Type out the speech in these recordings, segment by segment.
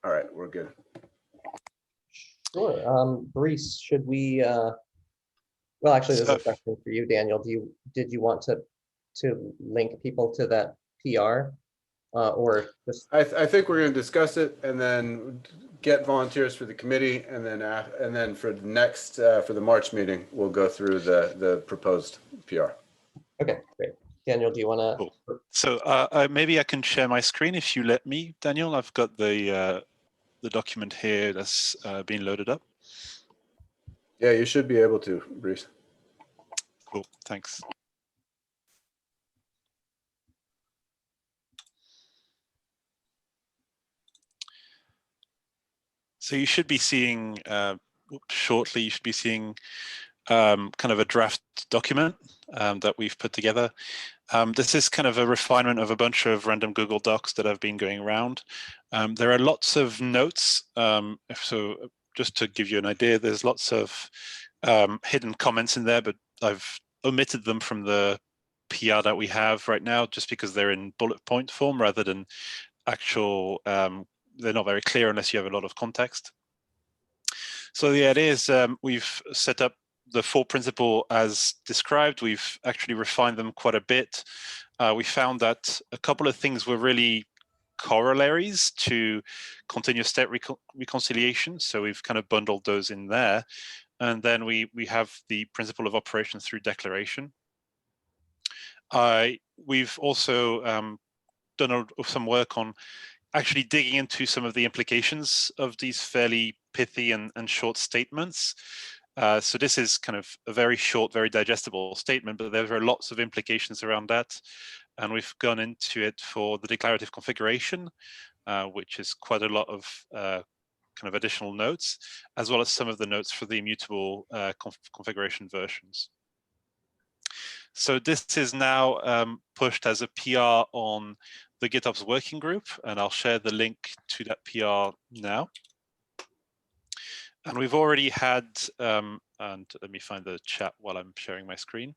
All right, we're good. Sure. Brees, should we, well, actually, there's a question for you, Daniel. Did you want to link people to that PR or just? I think we're going to discuss it and then get volunteers for the committee, and then for the next for the March meeting, we'll go through the proposed PR. Okay, great. Daniel, do you want to? Cool. So maybe I can share my screen if you let me, Daniel. I've got the document here that's being loaded up. Yeah, you should be able to, Brees. Cool, thanks. So you should be seeing, shortly, you should be seeing kind of a draft document that we've put together. This is kind of a refinement of a bunch of random Google Docs that have been going around. There are lots of notes. So just to give you an idea, there's lots of hidden comments in there, but I've omitted them from the PR that we have right now, just because they're in bullet point form rather than actual, they're not very clear unless you have a lot of context. So the idea is we've set up the 4 principles as described. We've actually refined them quite a bit. We found that a couple of things were really corollaries to continuous state reconciliation. So we've kind of bundled those in there. And then we have the principle of operation through declaration. We've also done some work on actually digging into some of the implications of these fairly pithy and short statements. So this is kind of a very short, very digestible statement, but there are lots of implications around that. And we've gone into it for the declarative configuration, which is quite a lot of kind of additional notes, as well as some of the notes for the immutable configuration versions. So this is now pushed as a PR on the GitOps working group, and I'll share the link to that PR now. And we've already had, and let me find the chat while I'm sharing my screen.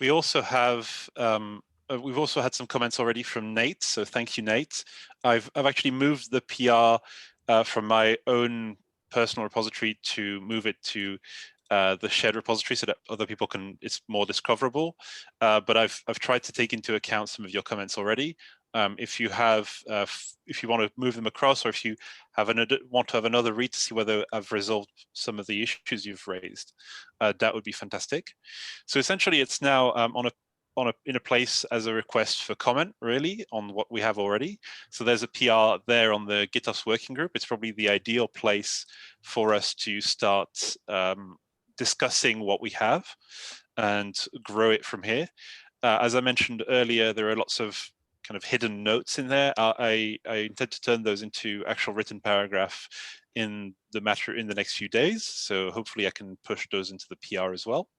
We also have, we've also had some comments already from Nate, so thank you, Nate. I've actually moved the PR from my own personal repository to move it to the shared repository so that other people can, it's more discoverable. But I've tried to take into account some of your comments already. If you have, if you want to move them across, or if you have want to have another read to see whether I've resolved some of the issues you've raised, that would be fantastic. So essentially, it's now in a place as a request for comment, really, on what we have already. So there's a PR there on the GitOps working group. It's probably the ideal place for us to start discussing what we have and grow it from here. As I mentioned earlier, there are lots of kind of hidden notes in there. I intend to turn those into actual written paragraph in the matter in the next few days. So hopefully I can push those into the PR as well.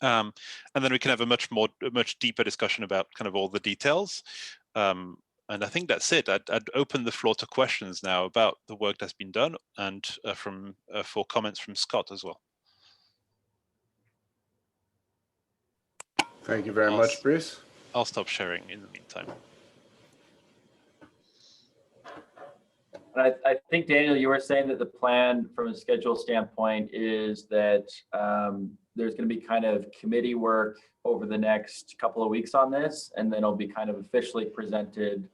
And then we can have a much deeper discussion about kind of all the details. And I think that's it. I'd open the floor to questions now about the work that's been done, and for comments from Scott as well. Thank you very much, Brees. I'll stop sharing in the meantime. And I think, Daniel, you were saying that the plan from a schedule standpoint is that there's going to be kind of committee work over the next couple of weeks on this, and then it'll be kind of officially presented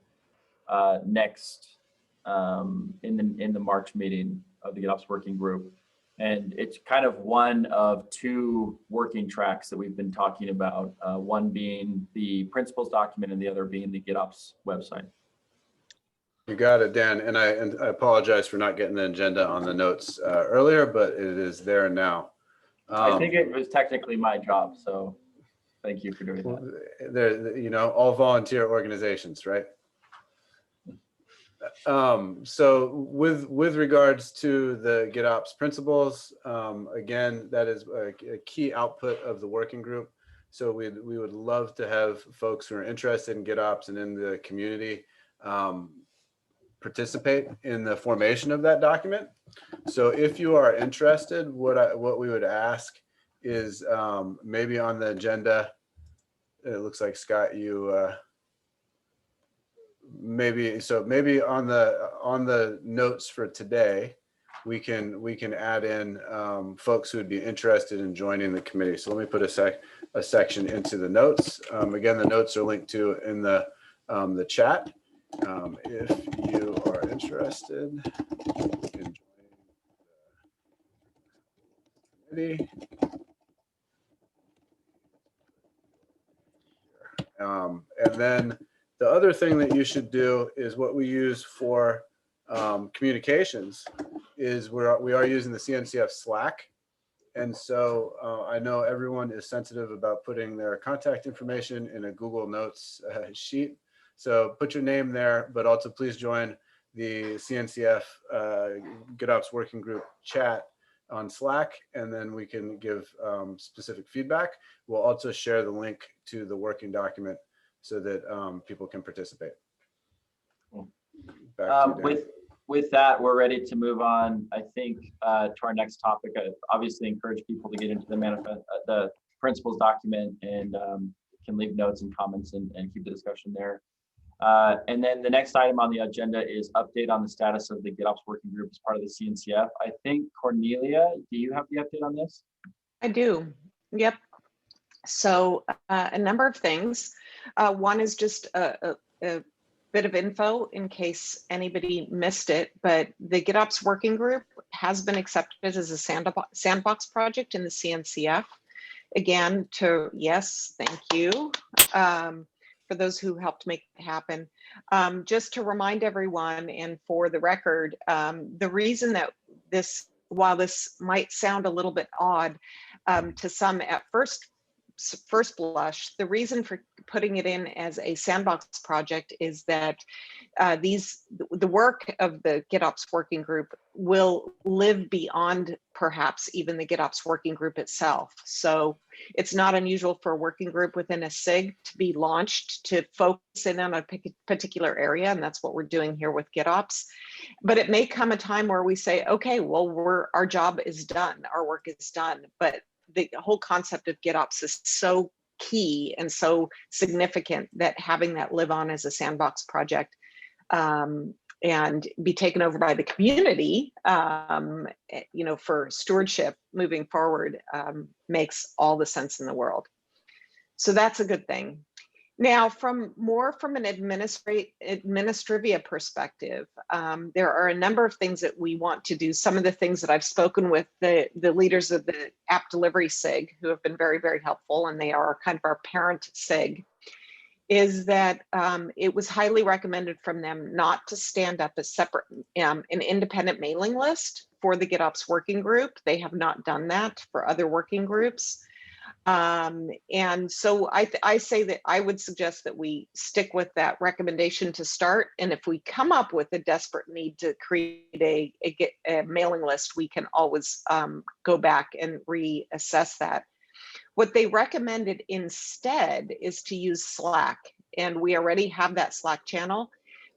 next in the March meeting of the GitOps working group. And it's kind of one of 2 working tracks that we've been talking about, one being the principles document and the other being the GitOps website. You got it, Dan. And I apologize for not getting the agenda on the notes earlier, but it is there now. I think it was technically my job, so thank you for doing that. There, you know, all volunteer organizations, right? So with regards to the GitOps principles, again, that is a key output of the working group. So we would love to have folks who are interested in GitOps and in the community participate in the formation of that document. So if you are interested, what we would ask is maybe on the agenda, it looks like Scott, you maybe on the notes for today, we can add in folks who would be interested in joining the committee. So let me put a section into the notes. Again, the notes are linked to in the chat. If you are interested in joining the committee. And then the other thing that you should do is what we use for communications is we are using the CNCF Slack. And so I know everyone is sensitive about putting their contact information in a Google Notes sheet. So put your name there, but also please join the CNCF GitOps working group chat on Slack, and then we can give specific feedback. We'll also share the link to the working document so that people can participate. Back to you, Dan. With that, we're ready to move on, I think, to our next topic. I obviously encourage people to get into the principles document and can leave notes and comments and keep the discussion there. And then the next item on the agenda is update on the status of the GitOps working group as part of the CNCF. I think, Cornelia, do you have the update on this? I do. Yep. So a number of things. One is just a bit of info in case anybody missed it, but the GitOps working group has been accepted as a sandbox project in the CNCF. Again, yes, thank you for those who helped make it happen. Just to remind everyone, and for the record, the reason that while this might sound a little bit odd to some at first blush, the reason for putting it in as a sandbox project is that the work of the GitOps working group will live beyond perhaps even the GitOps working group itself. So it's not unusual for a working group within a SIG to be launched to focus in on a particular area, and that's what we're doing here with GitOps. But it may come a time where we say, okay, well, our job is done, our work is done, but the whole concept of GitOps is so key and so significant that having that live on as a sandbox project and be taken over by the community, for stewardship moving forward makes all the sense in the world. So that's a good thing. Now, from an administrivia perspective, there are a number of things that we want to do. Some of the things that I've spoken with the leaders of the app delivery SIG, who have been very, very helpful, and they are kind of our parent SIG, is that it was highly recommended from them not to stand up a separate, an independent mailing list for the GitOps working group. They have not done that for other working groups. And so I say that I would suggest that we stick with that recommendation to start. And if we come up with a desperate need to create a mailing list, we can always go back and reassess that. What they recommended instead is to use Slack. And we already have that Slack channel,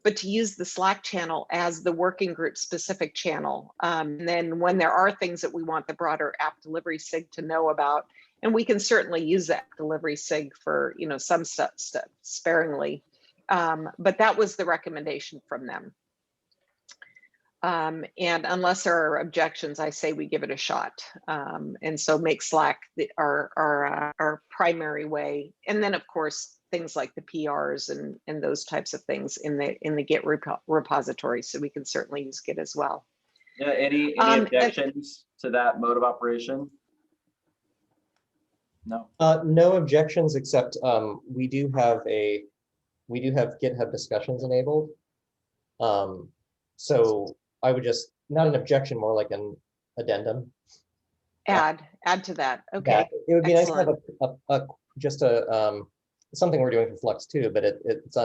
but to use the Slack channel as the working group specific channel. And then when there are things that we want the broader app delivery SIG to know about, and we can certainly use that delivery SIG for some stuff sparingly, but that was the recommendation from them. And unless there are objections, I say we give it a shot. And so make Slack our primary way, and then of course things like the PRs and those types of things in the Git repository. So we can certainly use Git as well. Yeah. Any objections to that mode of operation? No. No objections, except we do have GitHub discussions enabled. So I would just, not an objection, more like an addendum. Add to that. Okay. It would be Excellent. nice to have something we're doing for Flux too, but it's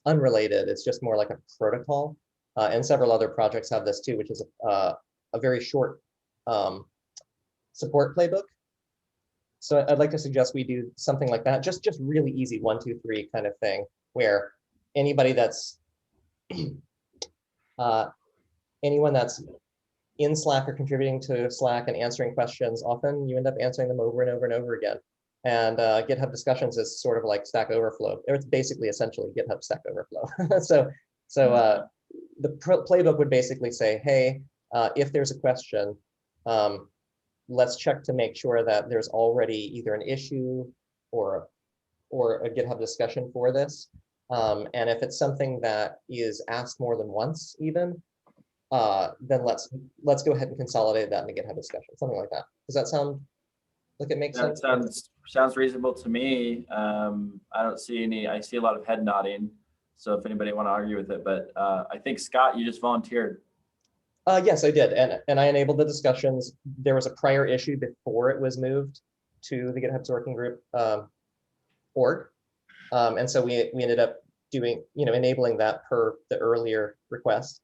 unrelated. It's just more like a protocol. And several other projects have this too, which is a very short support playbook. So I'd like to suggest we do something like that, just really easy 1, 2, 3 kind of thing, where anybody that's anyone that's in Slack or contributing to Slack and answering questions, often you end up answering them over and over and over again. And GitHub discussions is sort of like Stack Overflow. It's basically essentially GitHub Stack Overflow. So the playbook would basically say, hey, if there's a question, let's check to make sure that there's already either an issue or a GitHub discussion for this. And if it's something that is asked more than once even, then let's go ahead and consolidate that in a GitHub discussion, something like that. Does that sound like it makes sense? Sounds reasonable to me. I don't see any, I see a lot of head nodding. So if anybody want to argue with it, but I think Scott, you just volunteered. Yes, I did, and I enabled the discussions. There was a prior issue before it was moved to the GitHub Working Group org, and so we ended up doing, enabling that per the earlier request.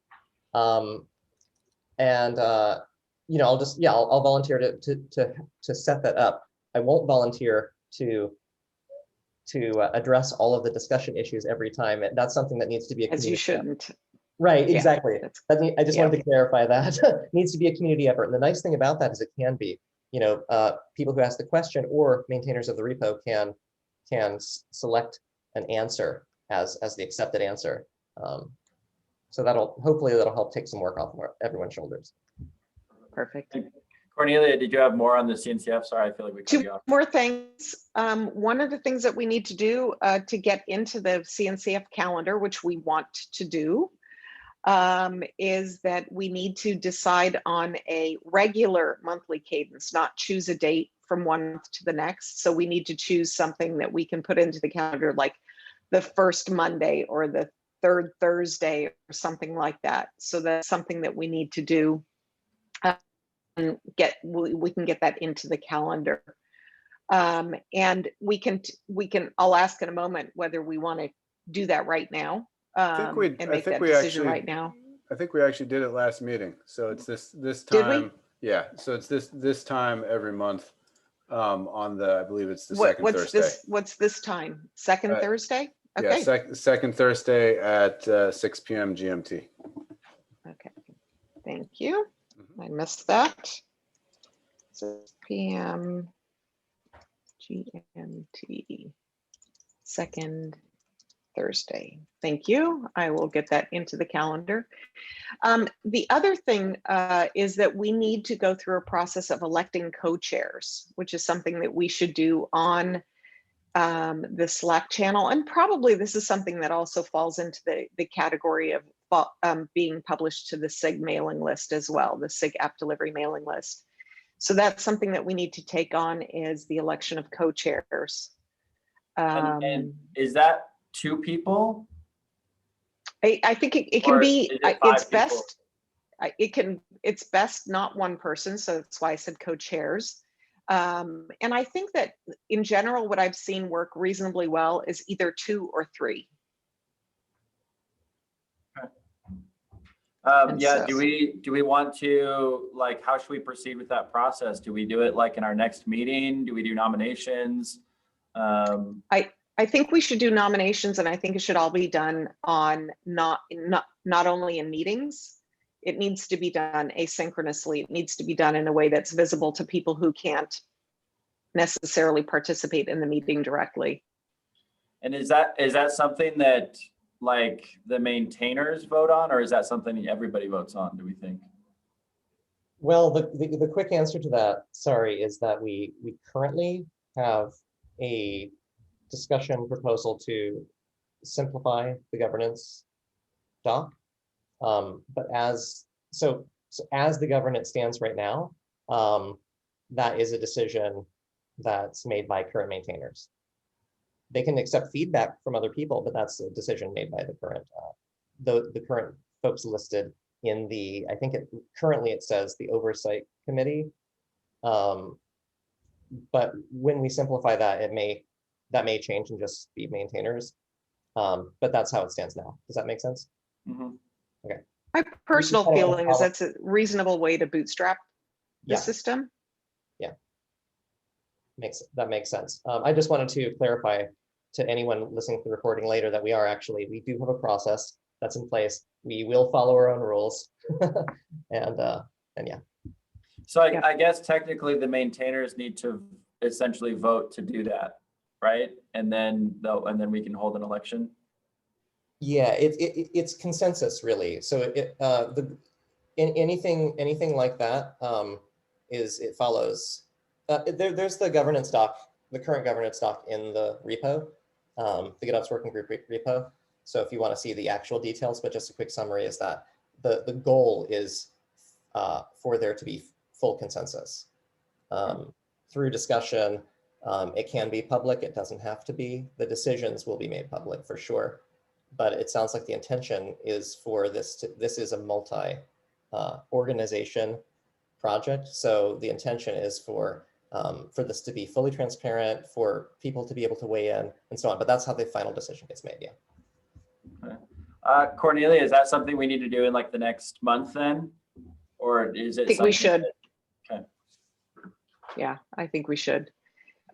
I'll volunteer to set that up. I won't volunteer to address all of the discussion issues every time. That's something that needs to be a As you shouldn't. Right, Yeah, exactly. I just wanted to clarify that. It needs to be a community effort. And the nice thing about that is it can be, people who ask the question or maintainers of the repo can select an answer as the accepted answer. So hopefully that'll help take some work off everyone's shoulders. Perfect. Cornelia, did you have more on the CNCF? Sorry, I feel like we cut you off. Two more things. One of the things that we need to do to get into the CNCF calendar, which we want to do, is that we need to decide on a regular monthly cadence, not choose a date from one month to the next. So we need to choose something that we can put into the calendar, like the first Monday or the third Thursday or something like that. So that's something that we need to do. And we can get that into the calendar. And we can, I'll ask in a moment whether we want to do that right now. And make that decision right now. I think we actually did it last meeting. So it's this time. Did we? Yeah. So it's this time every month on I believe it's the second Thursday. What's this time? Second Thursday? Okay. Yeah, second Thursday at 6 p.m. GMT. Okay. Thank you. I missed that. 6 p.m. GMT. Second Thursday. Thank you. I will get that into the calendar. The other thing is that we need to go through a process of electing co-chairs, which is something that we should do on the Slack channel. And probably this is something that also falls into the category of being published to the SIG mailing list as well, the SIG app delivery mailing list. So that's something that we need to take on, is the election of co-chairs. And is that 2 people? I think it can be, it's best, it's best not one person. So that's why I said co-chairs. And I think that in general, what I've seen work reasonably well is either 2 or 3. Yeah, do we want to, like, how should we proceed with that process? Do we do it like in our next meeting? Do we do nominations? I think we should do nominations, and I think it should all be done on not only in meetings. It needs to be done asynchronously. It needs to be done in a way that's visible to people who can't necessarily participate in the meeting directly. And is that something that, like, the maintainers vote on, or is that something everybody votes on, do we think? Well, the quick answer to that, sorry, is that we currently have a discussion proposal to simplify the governance doc. But as the governance stands right now, that is a decision that's made by current maintainers. They can accept feedback from other people, but that's a decision made by the current folks listed in the, I think currently it says the oversight committee. But when we simplify that, that may change and just be maintainers. But that's how it stands now. Does that make sense? Mm-hmm. Okay. My personal feeling is that's a reasonable way to bootstrap the system. Yeah, that makes sense. I just wanted to clarify to anyone listening to the recording later that we do have a process that's in place. We will follow our own rules, and yeah. So I guess technically the maintainers need to essentially vote to do that, right? And then we can hold an election. Yeah, it's consensus really. So anything like that it follows. There's the governance doc, the current governance doc in the repo, the GitOps working group repo. So if you want to see the actual details, but just a quick summary is that the goal is for there to be full consensus through discussion. It can be public. It doesn't have to be. The decisions will be made public for sure. But it sounds like the intention is for this is a multi organization project. So the intention is for this to be fully transparent, for people to be able to weigh in and so on. But that's how the final decision gets made. Yeah. Okay. Cornelia, is that something we need to do in like the next month then? Or is it? I think we should. Okay. Yeah, I think we should.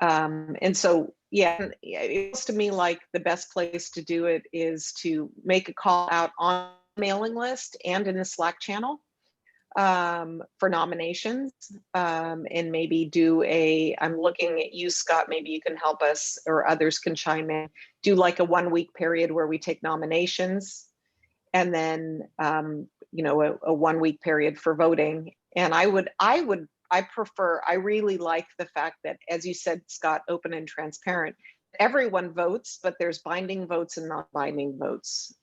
And so, yeah, it feels to me like the best place to do it is to make a call out on the mailing list and in the Slack channel for nominations, and maybe do I'm looking at you, Scott, maybe you can help us or others can chime in, do like a 1 week period where we take nominations and then, you know, a 1 week period for voting. And I really like the fact that, as you said, Scott, open and transparent. Everyone votes, but there's binding votes and not binding votes.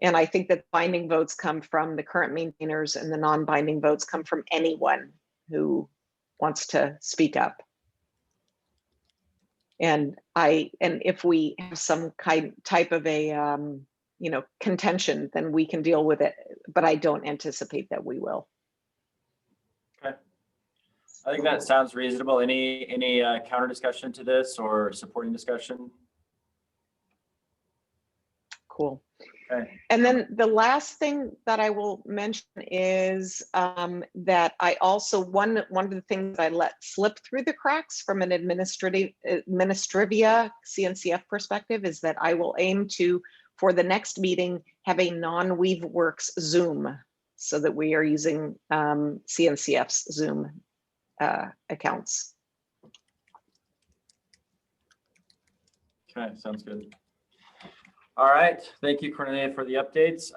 And I think that binding votes come from the current maintainers and the non-binding votes come from anyone who wants to speak up. And if we have some type of a you know, contention, then we can deal with it. But I don't anticipate that we will. Okay. I think that sounds reasonable. Any counter discussion to this or supporting discussion? Cool. Okay. And then the last thing that I will mention is that I also, one of the things I let slip through the cracks from an administrivia CNCF perspective is that I will aim to, for the next meeting, have a non-Weaveworks Zoom so that we are using CNCF's Zoom accounts. Okay, sounds good. All right, thank you, Cornelia, for the updates.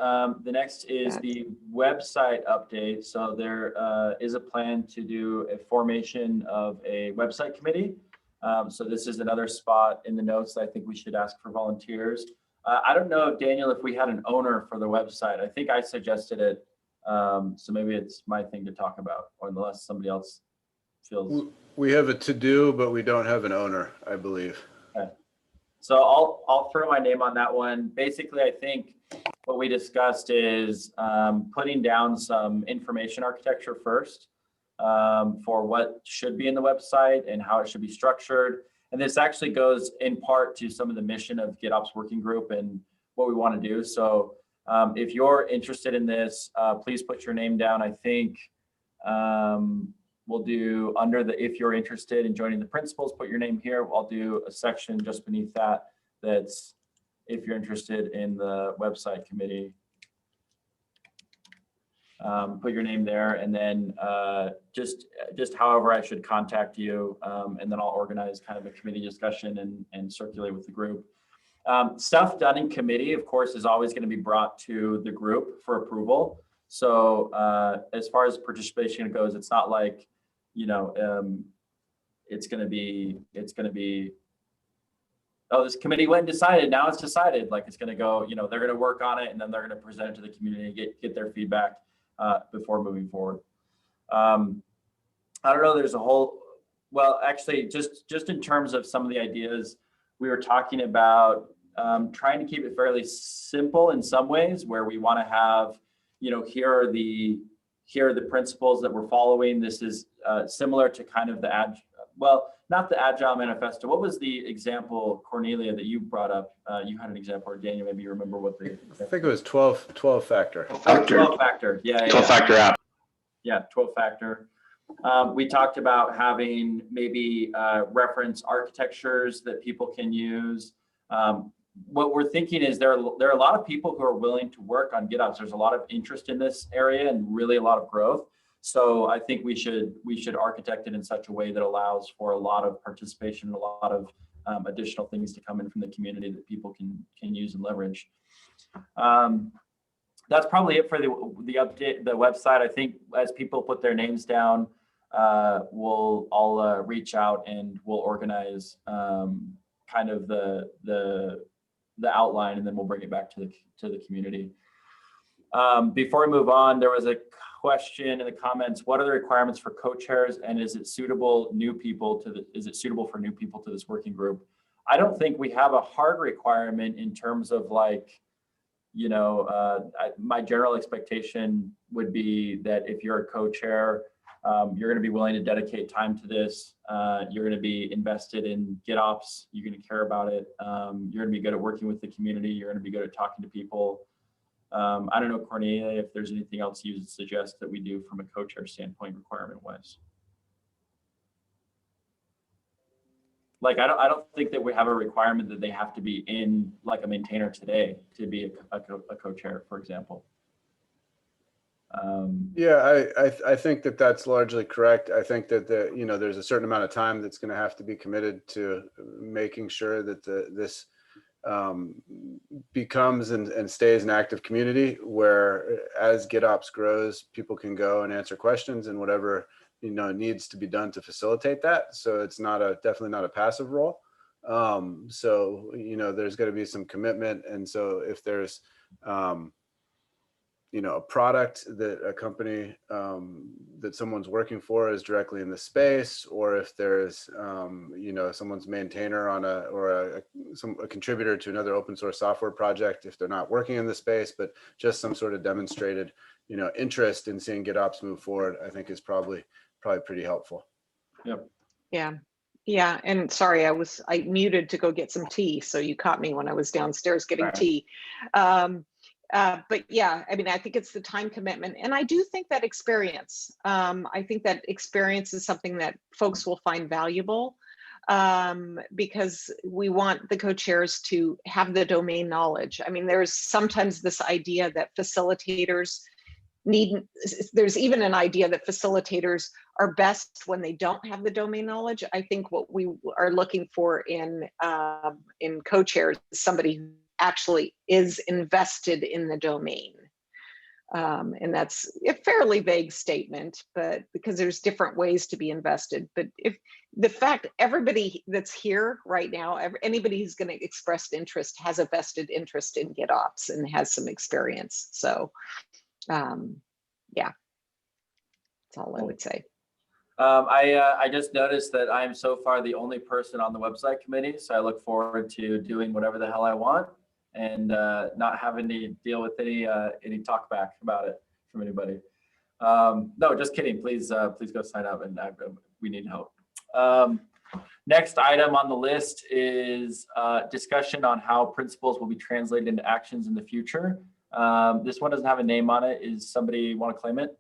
The next is the website update. So there is a plan to do a formation of a website committee. So this is another spot in the notes that I think we should ask for volunteers. I don't know, Daniel, if we had an owner for the website. I think I suggested it. So maybe it's my thing to talk about, or unless somebody else feels. We have a to-do, but we don't have an owner, I believe. Okay. So I'll throw my name on that one. Basically, I think what we discussed is putting down some information architecture first for what should be in the website and how it should be structured. And this actually goes in part to some of the mission of GitOps Working Group and what we want to do. So if you're interested in this, please put your name down. I think we'll do under the, if you're interested in joining the principles, put your name here. I'll do a section just beneath that. That's if you're interested in the website committee. Put your name there, and then just however I should contact you, and then I'll organize kind of a committee discussion and circulate with the group. Stuff done in committee, of course, is always going to be brought to the group for approval. So as far as participation goes, it's not like, you know, it's going to be, oh, this committee went and decided, now it's decided. Like, it's going to go, you know, they're going to work on it, and then they're going to present it to the community and get their feedback before moving forward. I don't know, there's a whole, well, actually, just in terms of some of the ideas, we were talking about trying to keep it fairly simple in some ways, where we want to have, you know, here are the principles that we're following. This is similar to kind of the well, not the Agile Manifesto. What was the example, Cornelia, that you brought up? You had an example, or Daniel, maybe you remember what the. I think it was 12 factor. 12 factor, yeah. 12 factor app. Yeah, 12 factor. We talked about having maybe reference architectures that people can use. What we're thinking is there are a lot of people who are willing to work on GitOps. There's a lot of interest in this area and really a lot of growth. So I think we should architect it in such a way that allows for a lot of participation, a lot of additional things to come in from the community that people can use and leverage. That's probably it for the update, the website. I think as people put their names down, I'll reach out and we'll organize kind of the outline, and then we'll bring it back to the community. Before we move on, there was a question in the comments: what are the requirements for co-chairs, and is it suitable for new people to this working group? I don't think we have a hard requirement in terms of like, you know, my general expectation would be that if you're a co-chair, you're going to be willing to dedicate time to this. You're going to be invested in GitOps. You're going to care about it. You're going to be good at working with the community. You're going to be good at talking to people. I don't know, Cornelia, if there's anything else you would suggest that we do from a co-chair standpoint, requirement-wise. Like, I don't think that we have a requirement that they have to be in like a maintainer today to be a co-chair, for example. Yeah, I think that that's largely correct. I think that there's a certain amount of time that's going to have to be committed to making sure that this becomes and stays an active community where, as GitOps grows, people can go and answer questions and whatever needs to be done to facilitate that. So it's definitely not a passive role. So there's going to be some commitment, and so if there's a product that a company that someone's working for is directly in the space, or if there's someone's maintainer on a contributor to another open source software project, if they're not working in the space but just some sort of demonstrated interest in seeing GitOps move forward, I think is probably pretty helpful. Yep. Yeah, and sorry, I muted to go get some tea, so you caught me when I was downstairs getting tea. But yeah, I mean, I think it's the time commitment, and I do think that experience. I think that experience is something that folks will find valuable, because we want the co-chairs to have the domain knowledge. I mean, there's sometimes this idea that facilitators there's even an idea that facilitators are best when they don't have the domain knowledge. I think what we are looking for in co-chairs is somebody who actually is invested in the domain. And that's a fairly vague statement, but because there's different ways to be invested. But if the fact everybody that's here right now, anybody who's going to express interest has a vested interest in GitOps and has some experience. So yeah, that's all I would say. I just noticed that I'm so far the only person on the website committee, so I look forward to doing whatever the hell I want and not having to deal with any talk back about it from anybody. No, just kidding. Please go sign up, and we need help. Next item on the list is discussion on how principles will be translated into actions in the future. This one doesn't have a name on it. Is somebody want to claim it?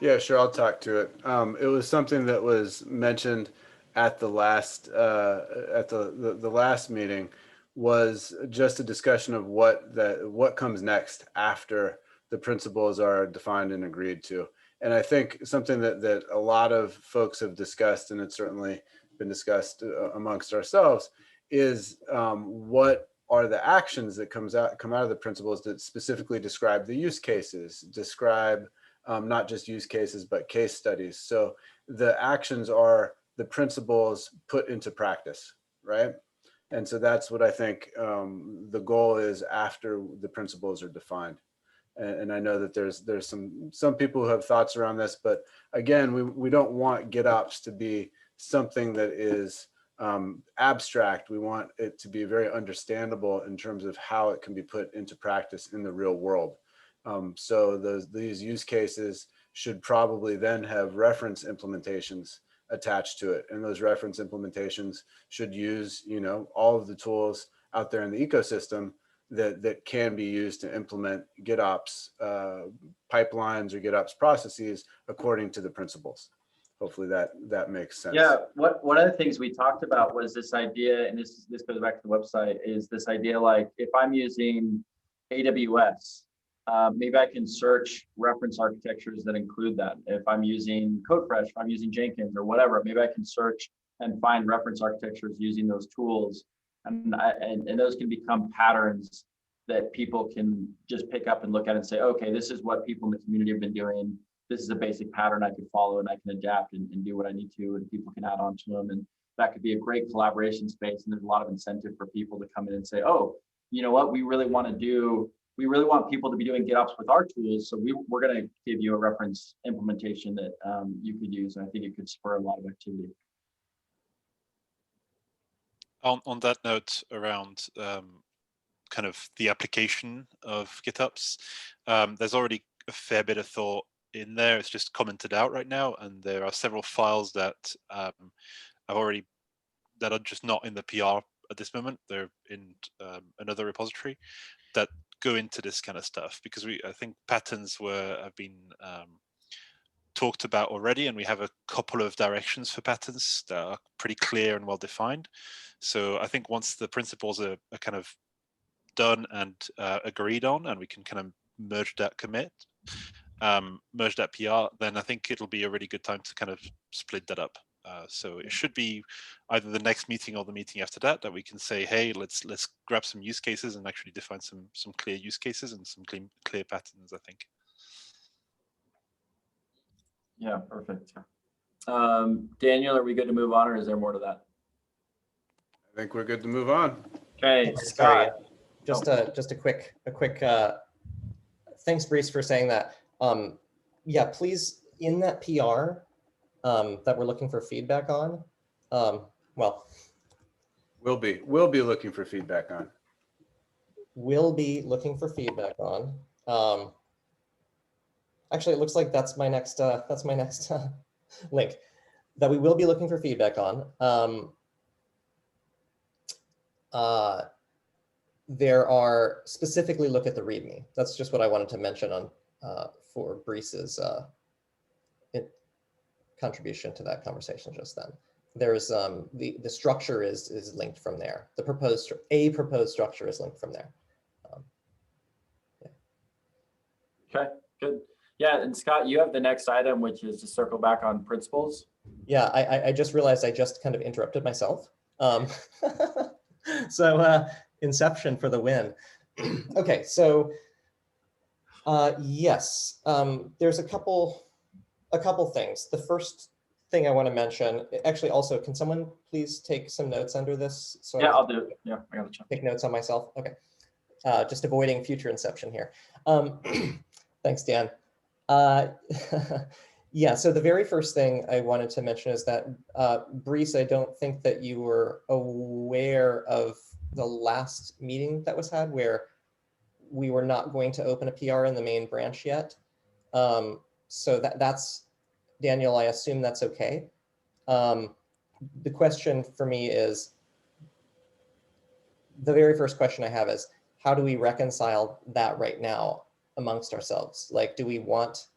Yeah, sure. I'll talk to it. It was something that was mentioned at the last the last meeting, was just a discussion of what comes next after the principles are defined and agreed to. And I think something that a lot of folks have discussed, and it's certainly been discussed amongst ourselves, is what are the actions that come out of the principles that specifically describe the use cases, describe not just use cases, but case studies. So the actions are the principles put into practice, right? And so that's what I think the goal is after the principles are defined. And I know that there's some people who have thoughts around this, but again, we don't want GitOps to be something that is abstract. We want it to be very understandable in terms of how it can be put into practice in the real world. So these use cases should probably then have reference implementations attached to it. And those reference implementations should use, all of the tools out there in the ecosystem that can be used to implement GitOps pipelines or GitOps processes according to the principles. Hopefully that makes sense. Yeah, one of the things we talked about was this idea, and this goes back to the website, is this idea like if I'm using AWS maybe I can search reference architectures that include that. If I'm using CodeFresh, if I'm using Jenkins or whatever, maybe I can search and find reference architectures using those tools. And those can become patterns that people can just pick up and look at and say, okay, this is what people in the community have been doing. This is a basic pattern I can follow and I can adapt and do what I need to, and people can add on to them. And that could be a great collaboration space. And there's a lot of incentive for people to come in and say, oh, you know what, we really want people to be doing GitOps with our tools. So we're going to give you a reference implementation that you could use. And I think it could spur a lot of activity. On that note, around kind of the application of GitOps, there's already a fair bit of thought in there. It's just commented out right now, and there are several files that that are just not in the PR at this moment. They're in another repository that go into this kind of stuff, because I think patterns have been talked about already, and we have a couple of directions for patterns that are pretty clear and well defined. So I think once the principles are kind of done and agreed on, and we can kind of merge that commit, merge that PR, then I think it'll be a really good time to kind of split that up. So it should be either the next meeting or the meeting after that we can say, hey, let's grab some use cases and actually define some clear use cases and some clear patterns, I think. Yeah, perfect. Daniel, are we good to move on, or is there more to that? I think we're good to move on. Okay, Sorry, Scott. just a quick thanks, Brice, for saying that. Yeah, please, in that PR that we're looking for feedback on, well, We'll be looking for feedback on. We'll be looking for feedback on. Actually, it looks like that's my next link that we will be looking for feedback on. There are specifically look at the README. That's just what I wanted to mention on for Brice's contribution to that conversation just then. There's the structure is linked from there. The proposed structure is linked from there. Yeah. Okay, good. Yeah, and Scott, you have the next item, which is to circle back on principles. Yeah, I just realized I just kind of interrupted myself. So Inception for the win. Okay, so yes, there's a couple things. The first thing I want to mention, actually, also, can someone please take some notes under this? So yeah, I'll do it. Yeah, I got to check. Take notes on myself. Okay, just avoiding future Inception here. Thanks, Dan. Yeah, so the very first thing I wanted to mention is that, Brice, I don't think that you were aware of the last meeting that was had where we were not going to open a PR in the main branch yet. So that's, Daniel, I assume that's okay. The question for me is, the very first question I have is, how do we reconcile that right now amongst ourselves? Like, do we want,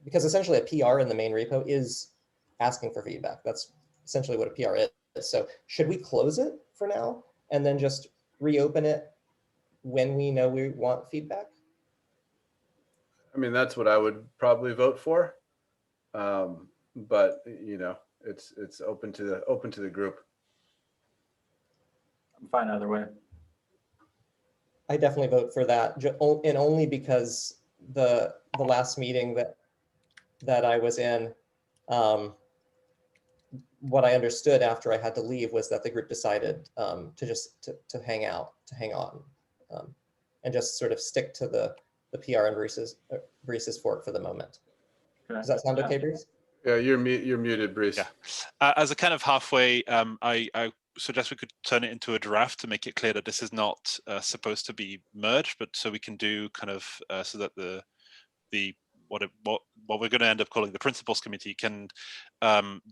because essentially a PR in the main repo is asking for feedback. That's essentially what a PR is. So should we close it for now and then just reopen it when we know we want feedback? I mean, that's what I would probably vote for. But you know, it's open to the group. I'm fine either way. I definitely vote for that, and only because the last meeting that I was in, what I understood after I had to leave was that the group decided to just to hang on, and just sort of stick to the PR and Brice's fork for the moment. Okay. Does that sound okay, Brice? Yeah, you're muted, Brice. Yeah. As a kind of halfway, I suggest we could turn it into a draft to make it clear that this is not supposed to be merged, but so we can do kind of so that what we're going to end up calling the principals committee can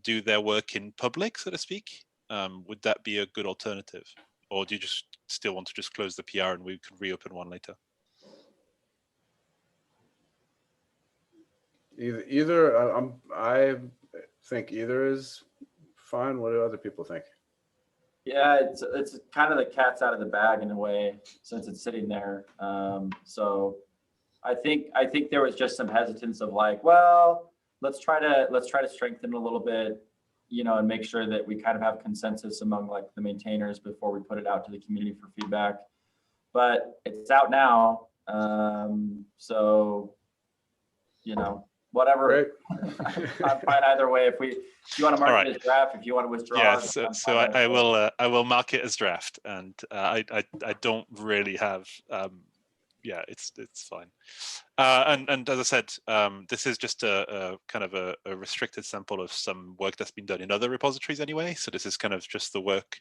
do their work in public, so to speak. Would that be a good alternative, or do you just still want to just close the PR and we can reopen one later? I think either is fine. What do other people think? Yeah, it's kind of the cat's out of the bag in a way, since it's sitting there. So I think there was just some hesitance of like, well, let's try to strengthen a little bit, you know, and make sure that we kind of have consensus among like the maintainers before we put it out to the community for feedback. But it's out now, so you know, whatever. Great. I'm fine either way. If you want to mark All right. it as draft, if you want to withdraw. Yeah, it, so, I'm so fine I either way. will mark it as draft, and I don't really have yeah, it's fine. And as I said, this is just a kind of a restricted sample of some work that's been done in other repositories anyway. So this is kind of just the work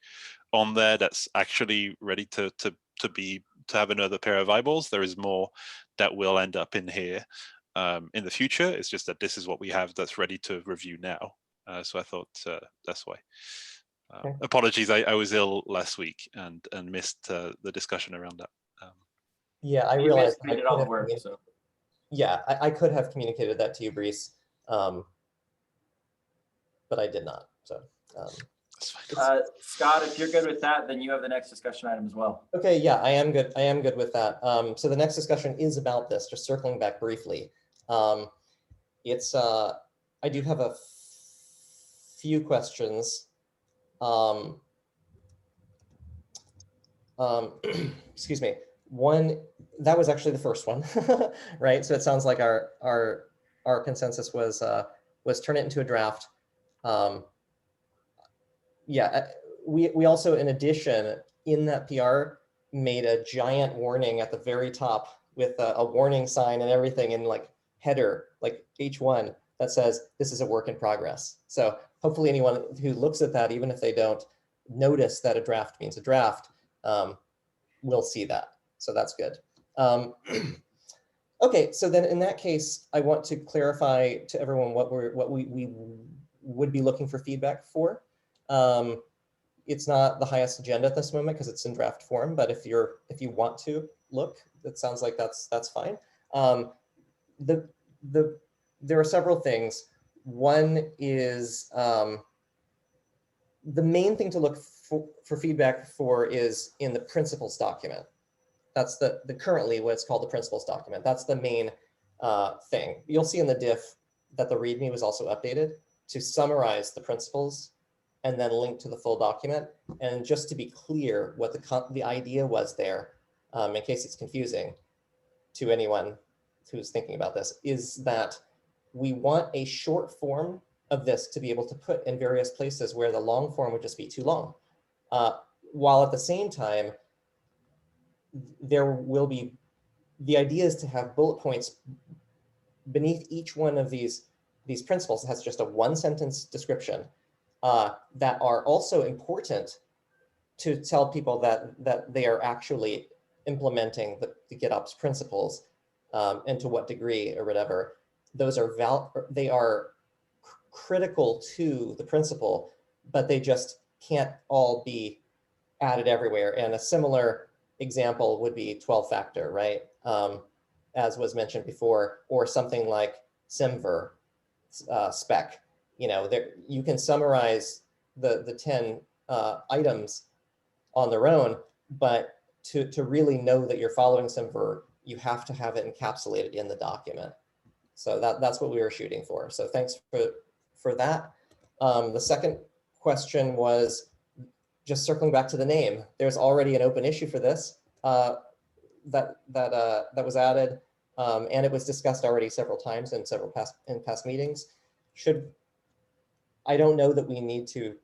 on there that's actually ready to have another pair of eyeballs. There is more that will end up in here in the future. It's just that this is what we have that's ready to review now. So I thought that's why. Okay. Apologies, I was ill last week and missed the discussion around that. Yeah, I You realized made it all the work. So yeah, I could have communicated that to you, Brees, but I did not. So That's fine. Scott, if you're good with that, then you have the next discussion item as well. okay, yeah, I am good. I am good with that. So the next discussion is about this. Just circling back briefly, it's I do have a few questions. Excuse me. One, that was actually the first one, right? So it sounds like our consensus was turn it into a draft. Yeah, we also, in addition, in that PR, made a giant warning at the very top with a warning sign and everything in like header, like H1, that says this is a work in progress. So hopefully anyone who looks at that, even if they don't notice that a draft means a draft, will see that. So that's good. Okay, so then in that case, I want to clarify to everyone what we would be looking for feedback for. It's not the highest agenda at this moment because it's in draft form, but if you want to look, it sounds like that's fine. There are several things. One is the main thing to look for feedback for is in the principles document. That's the currently what's called the principles document. That's the main thing. You'll see in the diff that the README was also updated to summarize the principles and then link to the full document. And just to be clear, what the idea was there, in case it's confusing to anyone who's thinking about this, is that we want a short form of this to be able to put in various places where the long form would just be too long. While at the same time, there will be, the idea is to have bullet points beneath each one of these principles that has just a one sentence description that are also important to tell people that they are actually implementing the GitOps principles and to what degree or whatever. Those are they are critical to the principle, but they just can't all be added everywhere. And a similar example would be 12-factor, right? As was mentioned before, or something like SimVer spec. You know, you can summarize the 10 items on their own, but to really know that you're following SimVer, you have to have it encapsulated in the document. So that's what we were shooting for. So thanks for that. The second question was just circling back to the name. There's already an open issue for this that was added, and it was discussed already several times in past meetings. I don't know that we need to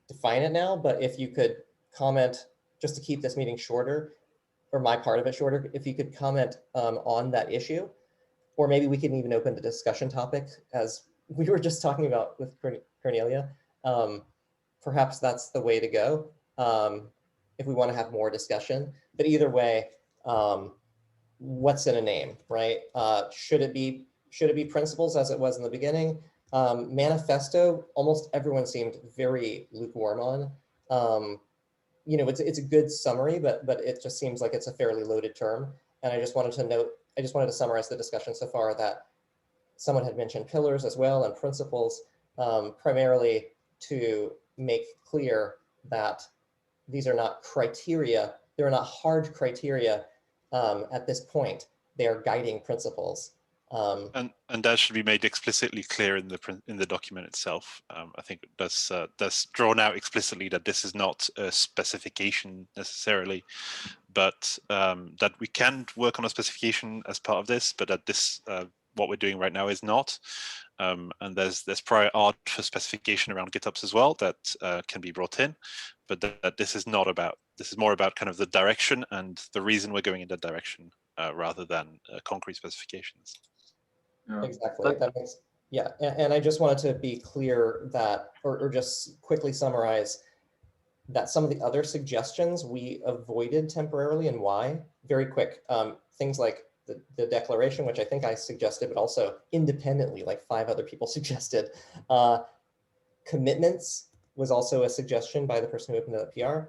define it now, but if you could comment, just to keep this meeting shorter, or my part of it shorter, if you could comment on that issue, or maybe we can even open the discussion topic as we were just talking about with Cornelia. Perhaps that's the way to go if we want to have more discussion. But either way, what's in a name, right? Should it be principles as it was in the beginning? Manifesto, almost everyone seemed very lukewarm on. You know, it's a good summary, but it just seems like it's a fairly loaded term. And I just wanted to summarize the discussion so far that someone had mentioned pillars as well and principles, primarily to make clear that these are not criteria. They're not hard criteria at this point, their guiding principles. And that should be made explicitly clear in the document itself. I think that's drawn out explicitly that this is not a specification necessarily, but that we can work on a specification as part of this, but that this what we're doing right now is not. And there's prior art for specification around GitOps as well that can be brought in, but that this is not about. This is more about kind of the direction and the reason we're going in that direction rather than concrete specifications. Yeah. Exactly. That makes, yeah. And I just wanted to be clear that, or just quickly summarize that some of the other suggestions we avoided temporarily and why. Very quick. Things like the declaration, which I think I suggested, but also independently, like 5 other people suggested. Commitments was also a suggestion by the person who opened the PR.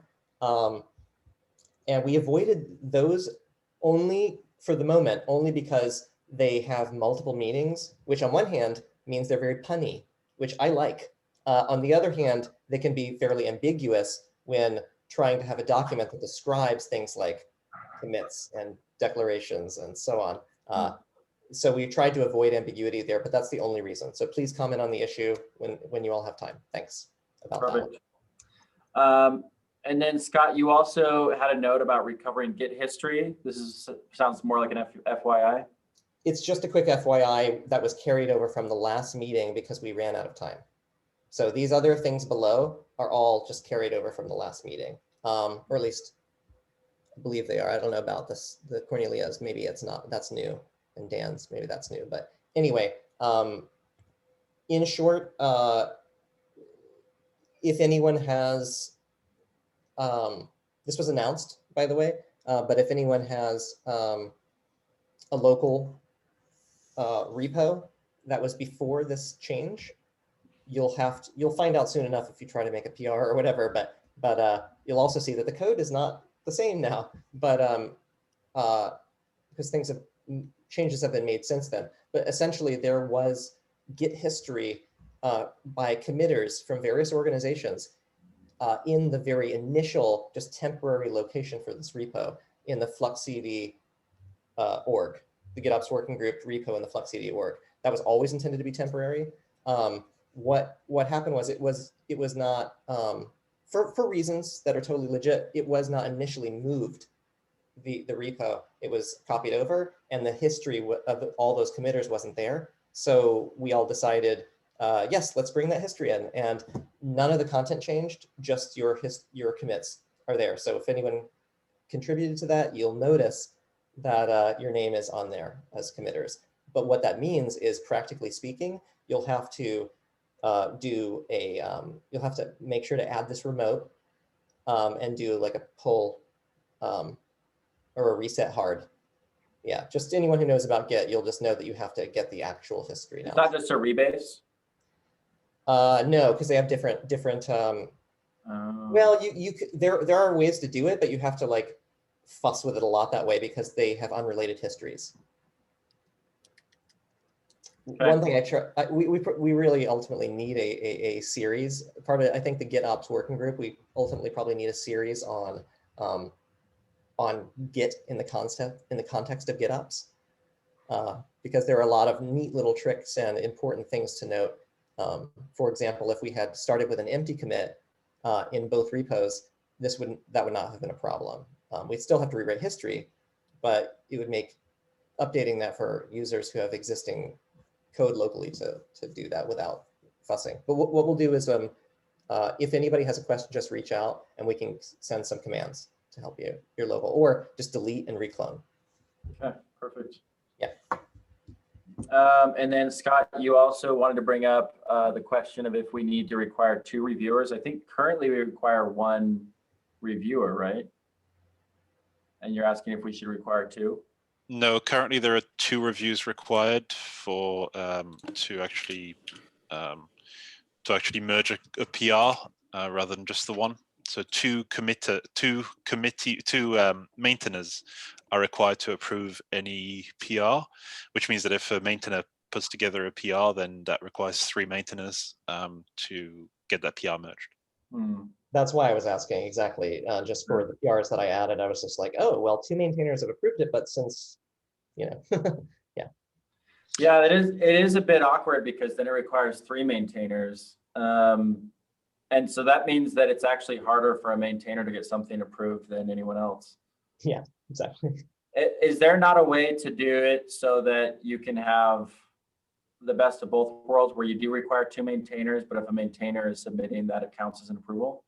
And we avoided those only for the moment, only because they have multiple meanings, which on one hand means they're very punny, which I like. On the other hand, they can be fairly ambiguous when trying to have a document that describes things like commits and declarations and so on. So we tried to avoid ambiguity there, but that's the only reason. So please comment on the issue when you all have time. Thanks about Perfect. That. And then Scott, you also had a note about recovering Git history. This sounds more like an FYI. It's just a quick FYI that was carried over from the last meeting because we ran out of time. So these other things below are all just carried over from the last meeting, or at least I believe they are. I don't know about this, the Cornelia's, maybe it's not, that's new, and Dan's, maybe that's new. But anyway, in short, if anyone has, this was announced, by the way, but if anyone has a local repo that was before this change, you'll find out soon enough if you try to make a PR or whatever, but you'll also see that the code is not the same now, but because changes have been made since then. But essentially there was Git history by committers from various organizations in the very initial, just temporary location for this repo in the FluxCD org, the GitOps working group repo in the FluxCD org. That was always intended to be temporary. What happened was it was not, for reasons that are totally legit, it was not initially moved, the repo. It was copied over and the history of all those committers wasn't there. So we all decided, yes, let's bring that history in, and none of the content changed, just your commits are there. So if anyone contributed to that, you'll notice that your name is on there as committers. But what that means is, practically speaking, you'll have to you'll have to make sure to add this remote and do like a pull or a reset hard. Yeah, just anyone who knows about Git, you'll just know that you have to get the actual history now. It's not just a rebase? No, because they have different. Well, there are ways to do it, but you have to like fuss with it a lot that way because they have unrelated histories. Okay. One thing we really ultimately need a series. Part of it, I think the GitOps working group, we ultimately probably need a series on Git in the context of GitOps, because there are a lot of neat little tricks and important things to note. For example, if we had started with an empty commit in both repos, that would not have been a problem. We'd still have to rewrite history, but it would make updating that for users who have existing code locally to do that without fussing. But what we'll do is, if anybody has a question, just reach out and we can send some commands to help your local, or just delete and reclone. Okay, perfect. Yeah. And then Scott, you also wanted to bring up the question of if we need to require 2 reviewers. I think currently we require 1 reviewer, right? And you're asking if we should require 2? No, currently there are 2 reviews required for to actually merge a PR rather than just the one. So 2 maintainers are required to approve any PR, which means that if a maintainer puts together a PR, then that requires 3 maintainers to get that PR merged. That's why I was asking exactly. Just for the PRs that I added, I was just like, oh, well, 2 maintainers have approved it, but since you know. Yeah, it is a bit awkward because then it requires 3 maintainers. And so that means that it's actually harder for a maintainer to get something approved than anyone else. Yeah, exactly. Is there not a way to do it so that you can have the best of both worlds where you do require 2 maintainers, but if a maintainer is submitting that, it counts as an approval?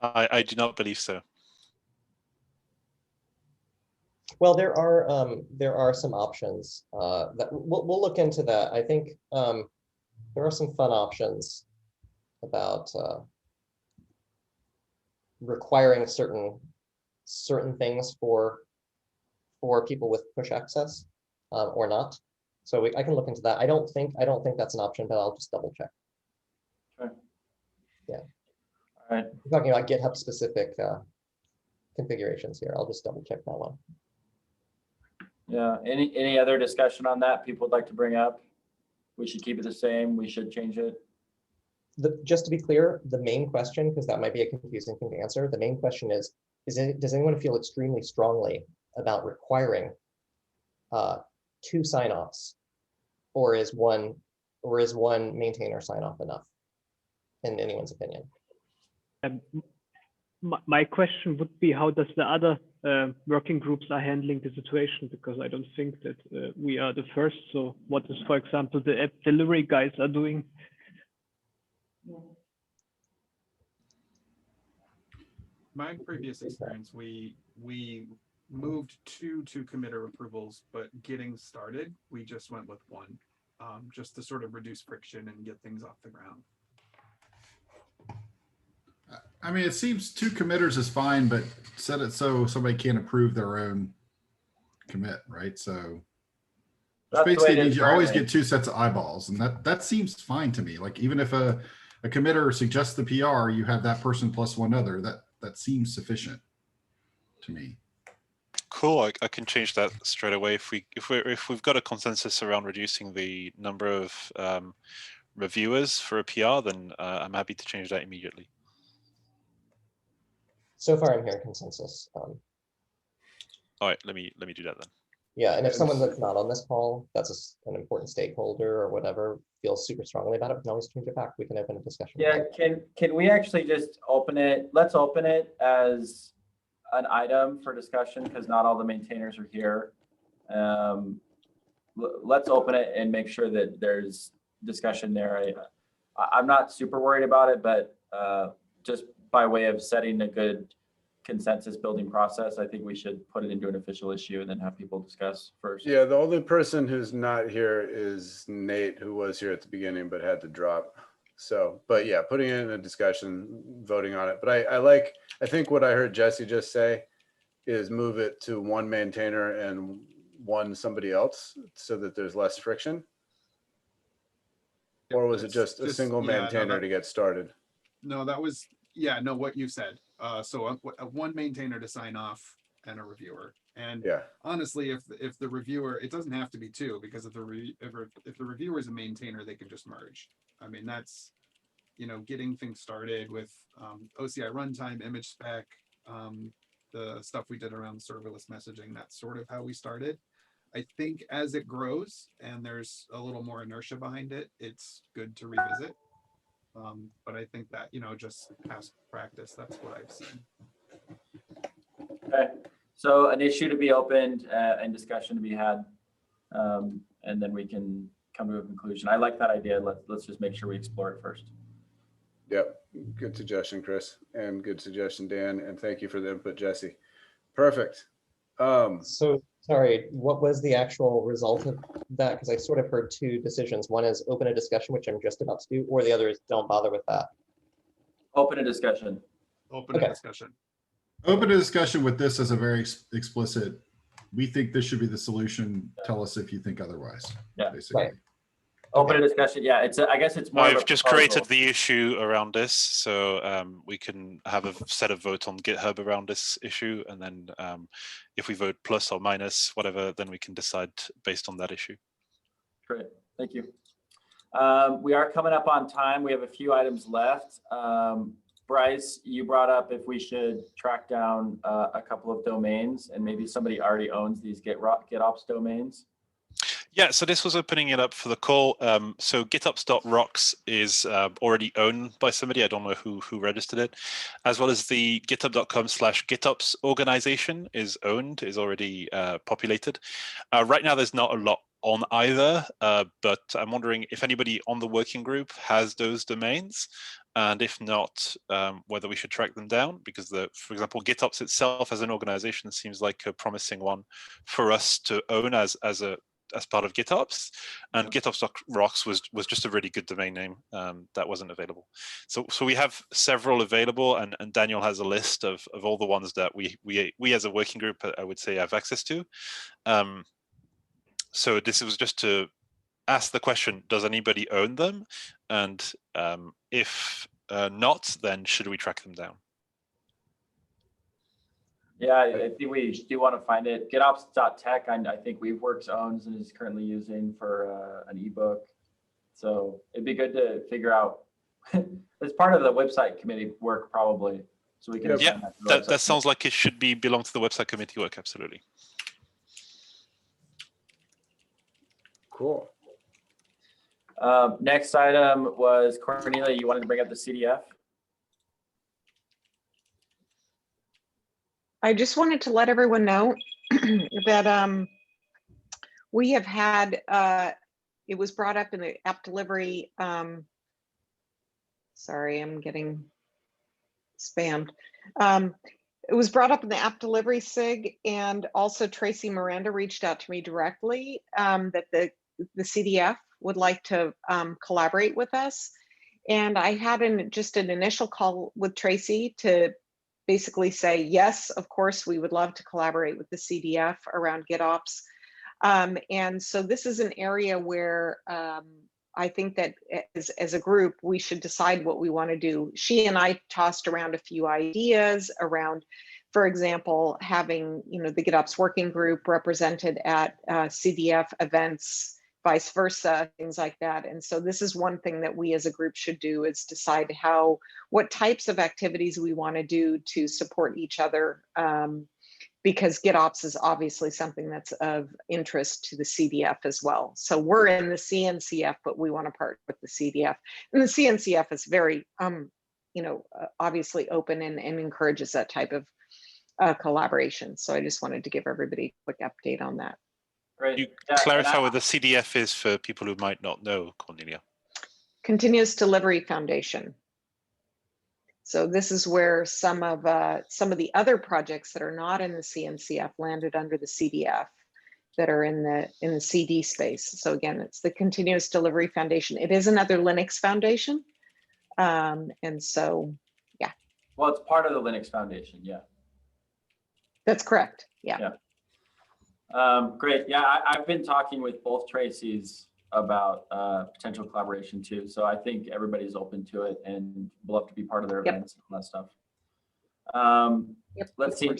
I do not believe so. Well, there are some options that we'll look into that. I think there are some fun options about requiring certain things for people with push access or not. So I can look into that. I don't think that's an option, but I'll just double check. Sure. Yeah. All right. We're talking about GitHub specific configurations here. I'll just double check that one. Yeah. Any other discussion on that people would like to bring up? We should keep it the same. We should change it. Just to be clear, the main question, because that might be a confusing thing to answer, the main question is does anyone feel extremely strongly about requiring 2 sign-offs, or is one maintainer sign-off enough, in anyone's opinion? My question would be, how does the other working groups are handling the situation? Because I don't think that we are the first. So what is, for example, the app delivery guys are doing? My previous experience, we moved 2 committer approvals, but getting started, we just went with 1, just to sort of reduce friction and get things off the ground. I mean, it seems 2 committers is fine, but set it so somebody can't approve their own commit, right? So basically means you always get 2 sets of eyeballs, and that seems fine to me. Like, even if a committer suggests the PR, you have that person plus 1 other. That seems sufficient to me. Cool. I can change that straight away. If we've got a consensus around reducing the number of reviewers for a PR, then I'm happy to change that immediately. So far, I'm hearing consensus. All right, let me do that then. Yeah, and if someone that's not on this call, that's an important stakeholder or whatever, feels super strongly about it, we can always change it back. We can open a discussion. Yeah, can we actually just open it? Let's open it as an item for discussion, because not all the maintainers are here. Let's open it and make sure that there's discussion there. I'm not super worried about it, but just by way of setting a good consensus building process, I think we should put it into an official issue and then have people discuss first. Yeah, the only person who's not here is Nate, who was here at the beginning but had to drop. So, but yeah, putting it in a discussion, voting on it. But I think what I heard Jesse just say is move it to 1 maintainer and 1 somebody else so that there's less friction. Or was it just a single maintainer to get started? No, that was, no, what you said. So a 1 maintainer to sign off and a reviewer. And yeah, honestly, if the reviewer, it doesn't have to be 2, because if the reviewer is a maintainer, they can just merge. I mean, that's, getting things started with OCI runtime, image spec, the stuff we did around serverless messaging. That's sort of how we started. I think as it grows and there's a little more inertia behind it, it's good to revisit. But I think that, just past practice, that's what I've seen. Okay, so an issue to be opened and discussion to be had, and then we can come to a conclusion. I like that idea. Let's just make sure we explore it first. Yep, good suggestion, Chris, and good suggestion, Dan, and thank you for the input, Jesse. Perfect. So sorry, what was the actual result of that? Because I sort of heard 2 decisions. One is open a discussion, which I'm just about to do, or the other is don't bother with that. Open a discussion. Open a discussion. Open a discussion with this as a very explicit, we think this should be the solution. Tell us if you think otherwise. Yeah, basically. Right. Open a discussion. Yeah, I guess it's more. I've just created the issue around this, so we can have a set of vote on GitHub around this issue, and then if we vote plus or minus, whatever, then we can decide based on that issue. Great, thank you. We are coming up on time. We have a few items left. Bryce, you brought up if we should track down a couple of domains, and maybe somebody already owns these GitOps domains. Yeah, so this was opening it up for the call. So gitops.rocks is already owned by somebody. I don't know who registered it, as well as the github.com/gitops organization is already populated. Right now, there's not a lot on either, but I'm wondering if anybody on the working group has those domains, and if not, whether we should track them down, because for example, GitOps itself as an organization seems like a promising one for us to own as part of GitOps, and GitOps.rocks was just a really good domain name that wasn't available. So we have several available, and Daniel has a list of all the ones that we as a working group, I would say, have access to. So this was just to ask the question, does anybody own them? And if not, then should we track them down? Yeah, I think we do want to find it. GitOps.tech, I think WeaveWorks owns and is currently using for an ebook. So it'd be good to figure out as part of the website committee work, probably. So we can. Yeah, that sounds like it should belong to the website committee work. Absolutely. Cool. Next item was Cornelia. You wanted to bring up the CDF. I just wanted to let everyone know that we have had, it was brought up in the app delivery. Sorry, I'm getting spammed. It was brought up in the app delivery SIG, and also Tracy Miranda reached out to me directly that the CDF would like to collaborate with us. And I had just an initial call with Tracy to basically say, yes, of course, we would love to collaborate with the CDF around GitOps. And so this is an area where I think that as a group, we should decide what we want to do. She and I tossed around a few ideas around, for example, having the GitOps working group represented at CDF events, vice versa, things like that. And so this is one thing that we as a group should do, is decide what types of activities we want to do to support each other, because GitOps is obviously something that's of interest to the CDF as well. So we're in the CNCF, but we want to partner with the CDF. And the CNCF is very, obviously open and encourages that type of collaboration. So I just wanted to give everybody a quick update on that. Great. You clarify what the CDF is for people who might not know, Cornelia. Continuous Delivery Foundation. So this is where some of the other projects that are not in the CNCF landed under the CDF that are in the CD space. So again, it's the Continuous Delivery Foundation. It is another Linux foundation. And so, yeah. Well, it's part of the Linux Foundation, yeah. That's correct, yeah. Great, yeah, I've been talking with both Tracy's about potential collaboration too. So I think everybody's open to it and would love to be part of their events and all that stuff. Let's see.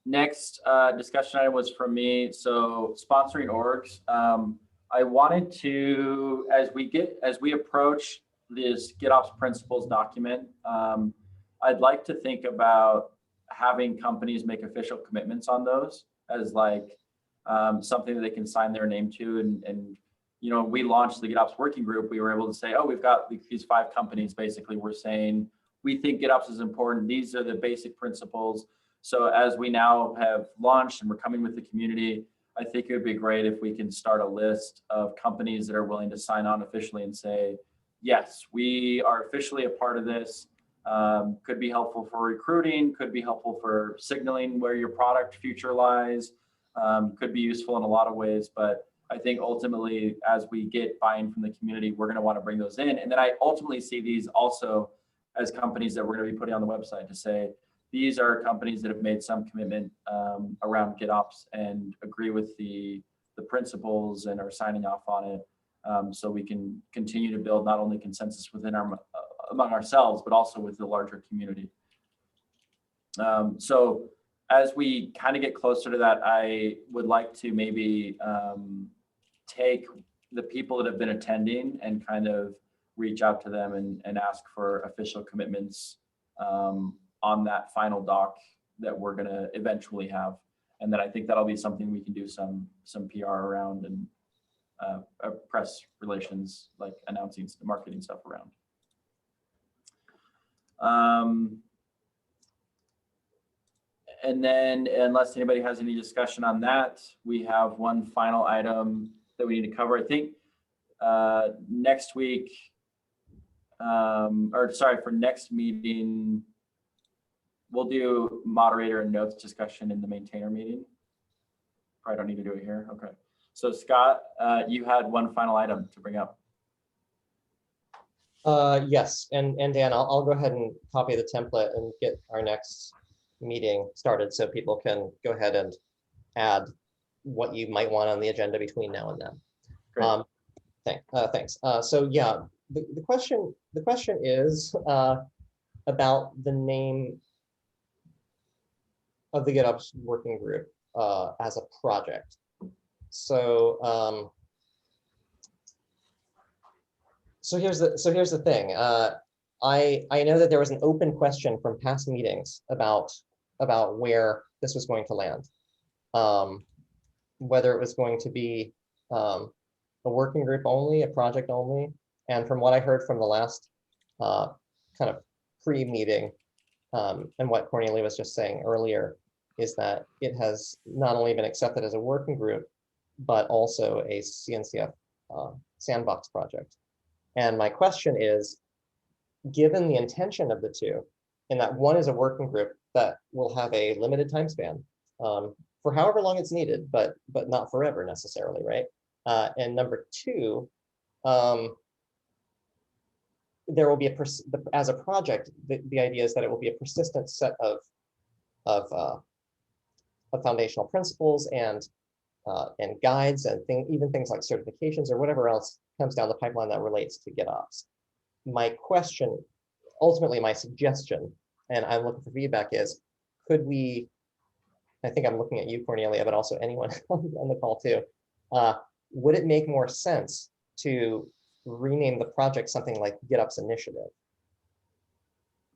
Next discussion item was from me. So sponsoring orgs. I wanted to, as we approach this GitOps principles document, I'd like to think about having companies make official commitments on those as like something that they can sign their name to. And we launched the GitOps working group. We were able to say, oh, we've got these 5 companies. Basically, we're saying we think GitOps is important. These are the basic principles. So as we now have launched and we're coming with the community, I think it would be great if we can start a list of companies that are willing to sign on officially and say, yes, we are officially a part of this. Could be helpful for recruiting, could be helpful for signaling where your product future lies, could be useful in a lot of ways. But I think ultimately, as we get buy-in from the community, we're going to want to bring those in. And then I ultimately see these also as companies that we're going to be putting on the website to say, these are companies that have made some commitment around GitOps and agree with the principles and are signing off on it. So we can continue to build not only consensus within among ourselves, but also with the larger community. So as we kind of get closer to that, I would like to maybe take the people that have been attending and kind of reach out to them and ask for official commitments on that final doc that we're going to eventually have. And then I think that'll be something we can do some PR around and press relations, like announcing the marketing stuff around. And then, unless anybody has any discussion on that, we have one final item that we need to cover. I think next week, or sorry, for next meeting, we'll do moderator and notes discussion in the maintainer meeting. Probably don't need to do it here. Okay. So Scott, you had one final item to bring up. Yes, and Dan, I'll go ahead and copy the template and get our next meeting started so people can go ahead and add what you might want on the agenda between now and then. Thanks. So yeah, the question is about the name of the GitOps working group as a project. So so here's the thing. I know that there was an open question from past meetings about where this was going to land, whether it was going to be a working group only, a project only. And from what I heard from the last kind of pre-meeting, and what Cornelia was just saying earlier, is that it has not only been accepted as a working group, but also a CNCF sandbox project. And my question is, given the intention of the two, in that one is a working group that will have a limited time span for however long it's needed, but not forever necessarily, right? And number two, there will be as a project, the idea is that it will be a persistent set of foundational principles and guides and even things like certifications or whatever else comes down the pipeline that relates to GitOps. My question, ultimately my suggestion, and I'm looking for feedback, is could we, I think I'm looking at you, Cornelia, but also anyone on the call too, would it make more sense to rename the project something like GitOps Initiative?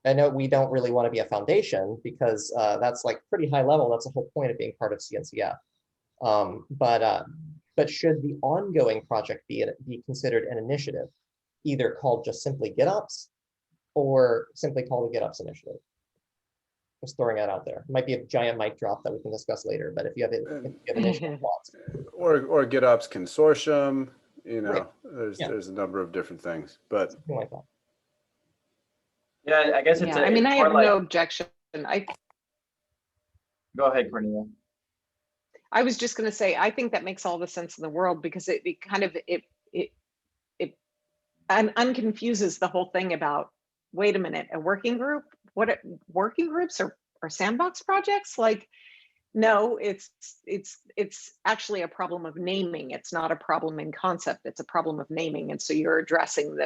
I know we don't really want to be a foundation because that's like pretty high level. That's the whole point of being part of CNCF. But should the ongoing project be considered an initiative, either called just simply GitOps or simply called the GitOps Initiative? Just throwing that out there. It might be a giant mic drop that we can discuss later, but if you have initial thoughts. Or GitOps Consortium, you know, right. there's a number of different things, but something like that. Yeah, I guess it's. Yeah, I mean, I have no objection. Go ahead, Cornelia. I was just going to say, I think that makes all the sense in the world because it kind of unconfuses the whole thing about, wait a minute, a working group? What working groups or sandbox projects? Like, no, it's actually a problem of naming. It's not a problem in concept. It's a problem of naming. And so you're addressing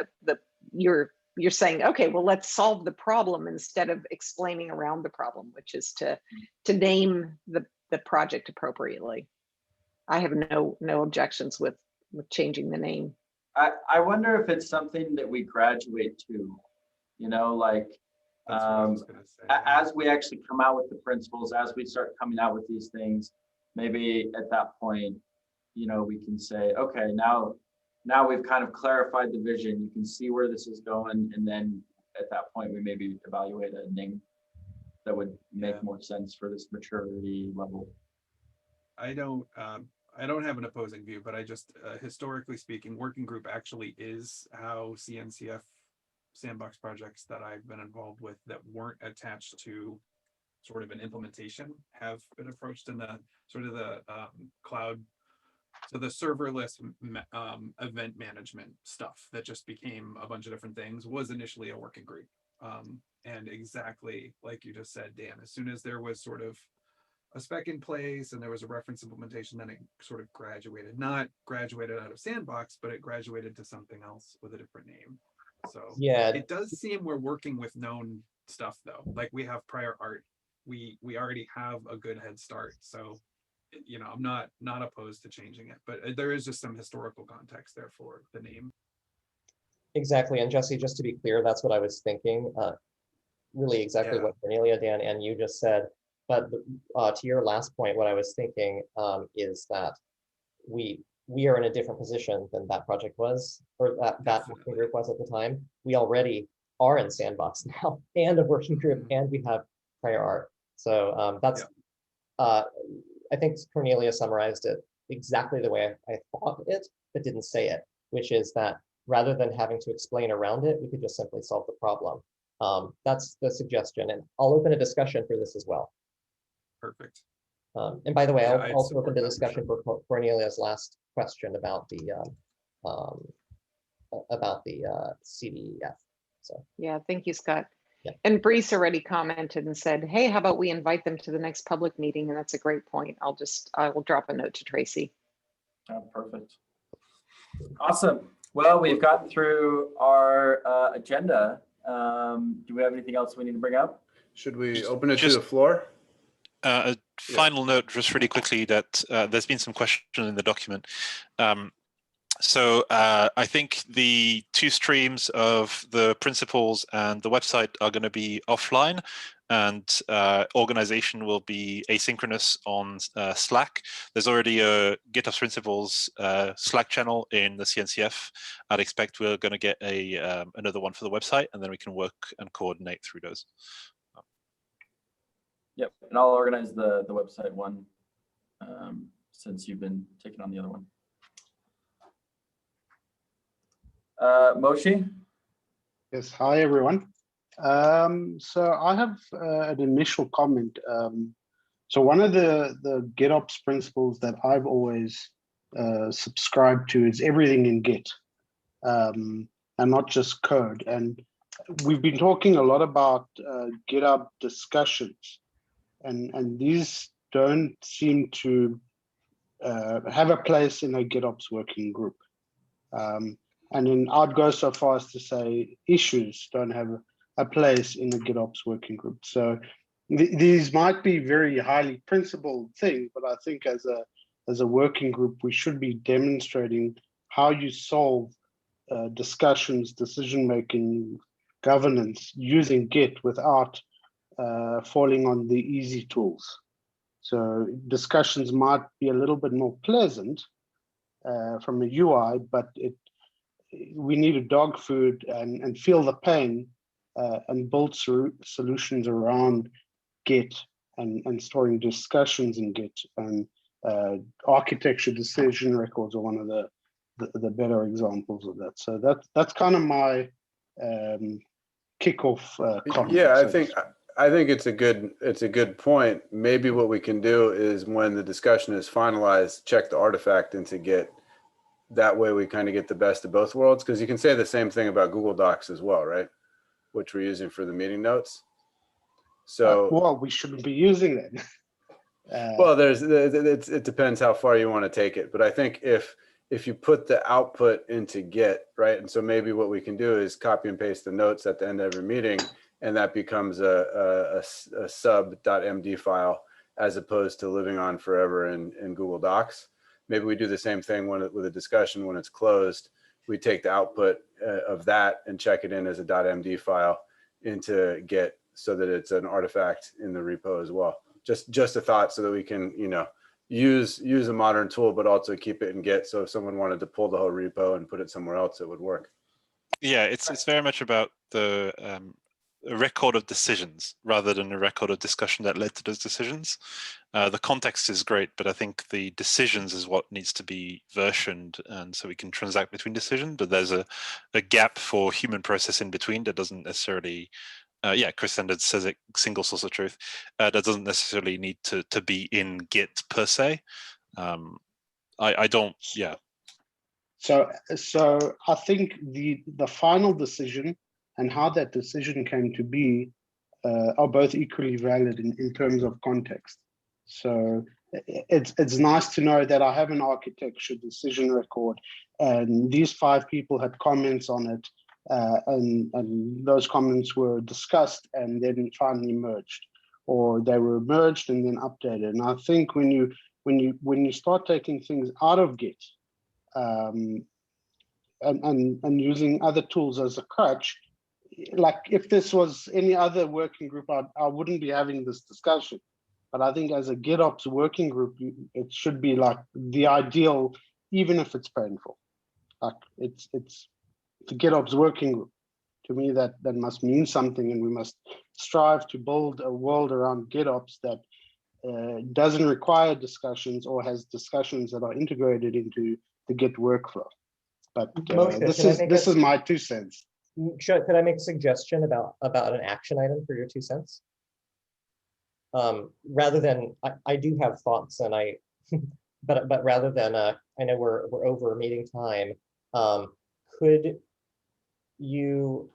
you're saying, okay, well, let's solve the problem instead of explaining around the problem, which is to name the project appropriately. I have no objections with changing the name. I wonder if it's something that we graduate to, you know, like as we actually come out with the principles, as we start coming out with these things, maybe at that point, you know, we can say, okay, now we've kind of clarified the vision. You can see where this is going, and then at that point, we maybe evaluate a name that would make more sense for this maturity level. I don't have an opposing view, but I just historically speaking, working group actually is how CNCF sandbox projects that I've been involved with that weren't attached to sort of an implementation have been approached in the sort of the cloud. So the serverless event management stuff that just became a bunch of different things was initially a working group. And exactly like you just said, Dan, as soon as there was sort of a spec in place and there was a reference implementation, then it sort of graduated, not graduated out of sandbox, but it graduated to something else with a different name. So yeah, it does seem we're working with known stuff though. Like we have prior art, we already have a good head start. So, you know, I'm not opposed to changing it, but there is just some historical context there for the name. Exactly, and Jesse, just to be clear, that's what I was thinking. really exactly Yeah. what Cornelia, Dan, and you just said. But to your last point, what I was thinking is that we are in a different position than that project was, or that working group was at the time. We already are in Sandbox now, and a working group, and we have prior art. So that's, I think Cornelia summarized it exactly the way I thought it, but didn't say it, which is that rather than having to explain around it, we could just simply solve the problem. That's the suggestion, and I'll open a discussion for this as well. Perfect. And by the way, Yeah, I'll I'd also open support the that for discussion for Cornelia's last question about the CDF. So Yeah, thank you, Scott. Yeah. And Brees already commented and said, hey, how about we invite them to the next public meeting? And that's a great point. I will drop a note to Tracy. Oh, perfect. Awesome. Well, we've gotten through our agenda. Do we have anything else we need to bring up? Should we open it to the floor? A final note, just really quickly, that there's been some questions in the document. So I think the 2 streams of the principles and the website are going to be offline, and organization will be asynchronous on Slack. There's already a GitOps principles Slack channel in the CNCF. I'd expect we're going to get another one for the website, and then we can work and coordinate through those. Yep, and I'll organize the website one since you've been taking on the other one. Moshi? Yes, hi everyone. So I have an initial comment. So one of the GitOps principles that I've always subscribed to is everything in Git, and not just code. And we've been talking a lot about GitHub discussions, and these don't seem to have a place in a GitOps working group. And then I'd go so far as to say issues don't have a place in the GitOps working group. So these might be very highly principled things, but I think as a working group, we should be demonstrating how you solve discussions, decision-making, governance using Git without falling on the easy tools. So discussions might be a little bit more pleasant from a UI, but we need to dog food and feel the pain and build solutions around Git and storing discussions in Git. And architecture decision records are one of the better examples of that. So that's kind of my kickoff comment. Yeah, I think it's a good point. Maybe what we can do is when the discussion is finalized, check the artifact into Git. That way we kind of get the best of both worlds, because you can say the same thing about Google Docs as well, right? Which we're using for the meeting notes. So well, we shouldn't be using it. Well, it depends how far you want to take it. But I think if you put the output into Git, right? And so maybe what we can do is copy and paste the notes at the end of every meeting, and that becomes a sub.md file as opposed to living on forever in Google Docs. Maybe we do the same thing with a discussion when it's closed. We take the output of that and check it in as a .md file into Git so that it's an artifact in the repo as well. Just a thought so that we can, use a modern tool, but also keep it in Git. So if someone wanted to pull the whole repo and put it somewhere else, it would work. Yeah, it's very much about the a record of decisions rather than a record of discussion that led to those decisions. The context is great, but I think the decisions is what needs to be versioned, and so we can transact between decisions, but there's a gap for human process in between that doesn't necessarily, Chris Sanders says it, single source of truth, that doesn't necessarily need to be in Git per se. I don't, yeah. So I think the final decision and how that decision came to be are both equally valid in terms of context. So it's nice to know that I have an architecture decision record, and these 5 people had comments on it, and those comments were discussed and then finally merged, or they were merged and then updated. And I think when you start taking things out of Git and using other tools as a crutch, like if this was any other working group, I wouldn't be having this discussion. But I think as a GitOps working group, it should be like the ideal, even if it's painful. Like it's the GitOps working group. To me, that must mean something, and we must strive to build a world around GitOps that doesn't require discussions or has discussions that are integrated into the Git workflow. But this is my 2 cents. Could I make a suggestion about an action item for your 2 cents? Rather than, I do have thoughts, and but rather than, I know we're over meeting time. Could you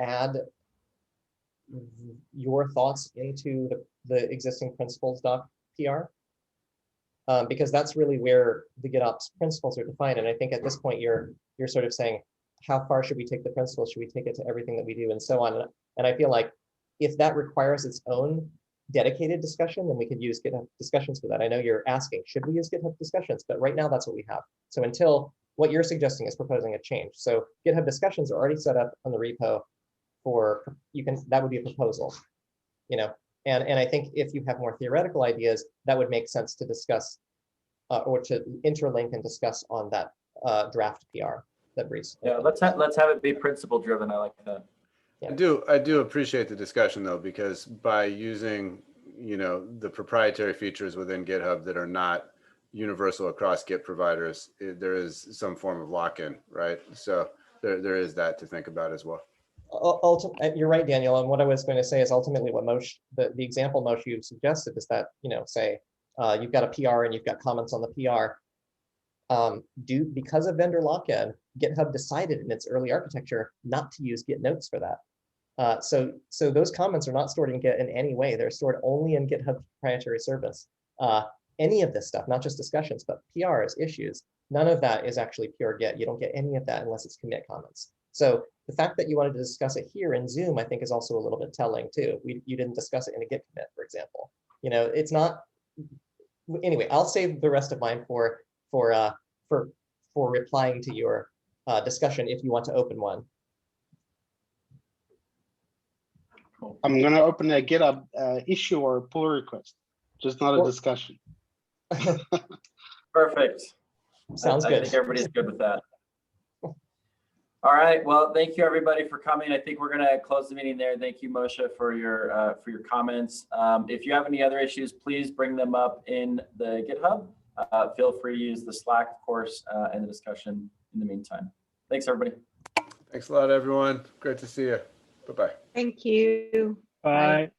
add your thoughts into the existing principles.pr? Because that's really where the GitOps principles are defined. And I think at this point, you're sort of saying, how far should we take the principles? Should we take it to everything that we do and so on? And I feel like if that requires its own dedicated discussion, then we could use GitHub discussions for that. I know you're asking, should we use GitHub discussions? But right now that's what we have. So until what you're suggesting is proposing a change. So GitHub discussions are already set up on the repo for, that would be a proposal, and I think if you have more theoretical ideas, that would make sense to discuss or to interlink and discuss on that draft PR that Breeze. Yeah, let's have it be principle driven. I like that. Yeah. I do appreciate the discussion though, because by using, the proprietary features within GitHub that are not universal across Git providers, there is some form of lock-in, right? So there is that to think about as well. You're right, Daniel. And what I was going to say is ultimately what the example Moshe you suggested is that, say you've got a PR and you've got comments on the PR. Because of vendor lock-in, GitHub decided in its early architecture not to use Git notes for that. So those comments are not stored in Git in any way. They're stored only in GitHub's proprietary service. Any of this stuff, not just discussions, but PRs, issues, none of that is actually pure Git. You don't get any of that unless it's commit comments. So the fact that you wanted to discuss it here in Zoom, I think, is also a little bit telling too. You didn't discuss it in a Git commit, for example. It's not. Anyway, I'll save the rest of mine for replying to your discussion if you want to open one. I'm going to open a GitHub issue or a pull request, just not a discussion. Perfect. Sounds good. I think everybody's good with that. All right. Well, thank you everybody for coming. I think we're going to close the meeting there. Thank you, Moshe, for your comments. If you have any other issues, please bring them up in the GitHub. Feel free to use the Slack, of course, and the discussion in the meantime. Thanks, everybody. Thanks a lot, everyone. Great to see you. Bye-bye. Thank you. Bye.